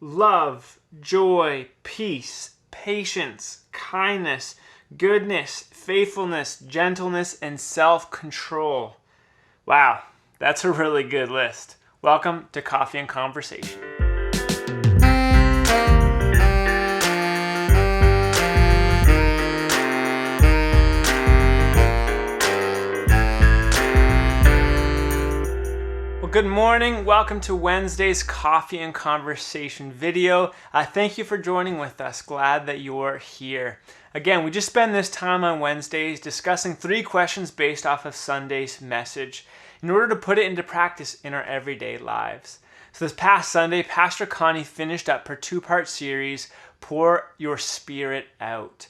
love, joy, peace, patience, kindness, goodness, faithfulness, gentleness, and self-control. Wow, that's a really good list. Welcome to Coffee and Conversation. Good morning. Welcome to Wednesday's Coffee and Conversation video. Thank you for joining with us. Glad that you're here. Again, we just spend this time on Wednesdays discussing 3 questions based off of Sunday's message in order to put it into practice in our everyday lives. So this past Sunday, Pastor Connie finished up her 2-part series, Pour Your Spirit Out,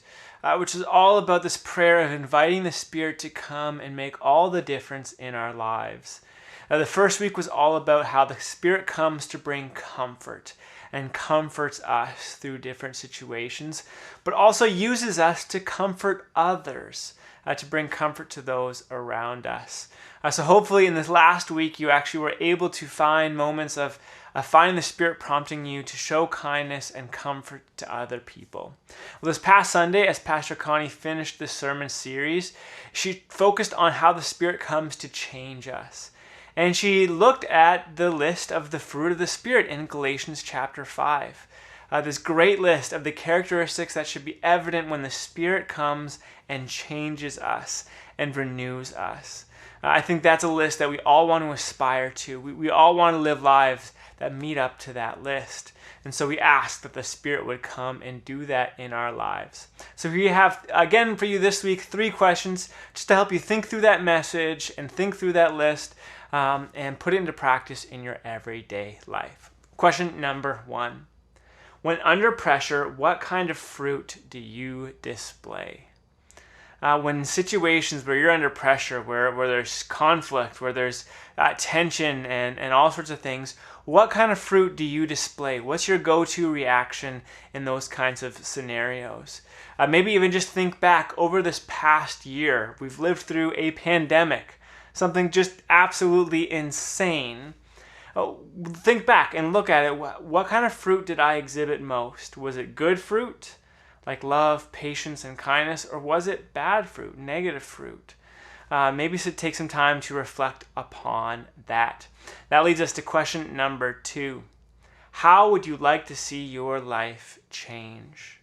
which is all about this prayer of inviting the Spirit to come and make all the difference in our lives. The first week was all about how the Spirit comes to bring comfort and comforts us through different situations, but also uses us to comfort others, to bring comfort to those around us. So hopefully in this last week, you actually were able to find moments of finding the Spirit prompting you to show kindness and comfort to other people. Well, this past Sunday, as Pastor Connie finished this sermon series, she focused on how the Spirit comes to change us. And she looked at the list of the fruit of the Spirit in Galatians chapter 5. This great list of the characteristics that should be evident when the Spirit comes and changes us and renews us. I think that's a list that we all want to aspire to. We all want to live lives that meet up to that list. And so we ask that the Spirit would come and do that in our lives. So we have, again, for you this week, 3 questions just to help you think through that message and think through that list. And put it into practice in your everyday life. Question number 1. When under pressure, what kind of fruit do you display? When situations where you're under pressure, where there's conflict, where there's tension and all sorts of things, what kind of fruit do you display? What's your go-to reaction in those kinds of scenarios? Maybe even just think back over this past year. We've lived through a pandemic. Something just absolutely insane. Think back and look at it. What kind of fruit did I exhibit most? Was it good fruit, like love, patience, and kindness? Or was it bad fruit, negative fruit? Maybe take some time to reflect upon that. That leads us to question number 2. How would you like to see your life change?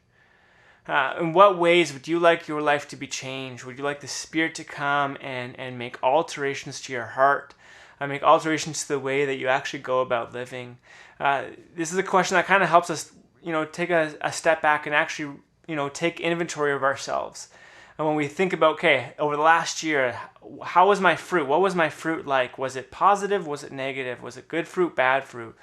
In what ways would you like your life to be changed? Would you like the Spirit to come and make alterations to your heart? Make alterations to the way that you actually go about living? This is a question that kind of helps us, take a step back and actually, take inventory of ourselves. And when we think about, okay, over the last year, how was my fruit? What was my fruit like? Was it positive? Was it negative? Was it good fruit, bad fruit?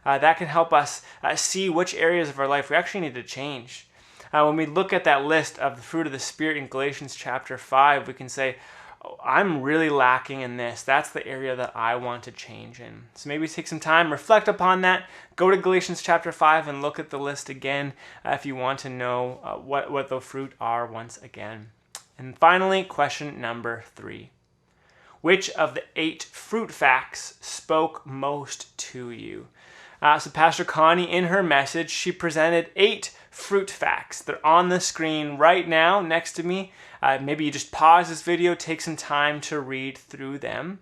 That can help us see which areas of our life we actually need to change. When we look at that list of the fruit of the Spirit in Galatians chapter 5, we can say, I'm really lacking in this. That's the area that I want to change in. So maybe take some time, reflect upon that, go to Galatians chapter 5 and look at the list again if you want to know what the fruit are once again. And finally, question number 3. Which of the 8 fruit facts spoke most to you? So Pastor Connie, in her message, she presented 8 fruit facts. They're on the screen right now next to me. Maybe you just pause this video, take some time to read through them.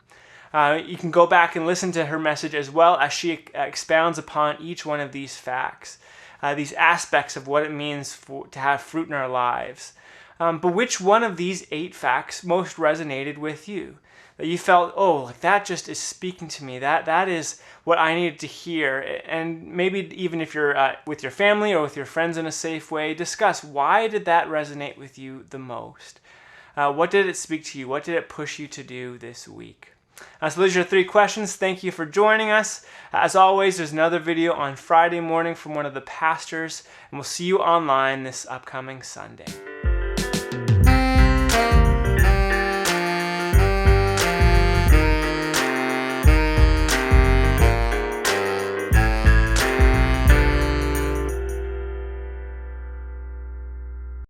You can go back and listen to her message as well as she expounds upon each one of these facts, these aspects of what it means to have fruit in our lives. But which one of these 8 facts most resonated with you? That you felt, that just is speaking to me. That is what I needed to hear. And maybe even if you're with your family or with your friends in a safe way, discuss why did that resonate with you the most? What did it speak to you? What did it push you to do this week? So those are your 3 questions. Thank you for joining us. As always, there's another video on Friday morning from one of the pastors, and we'll see you online this upcoming Sunday.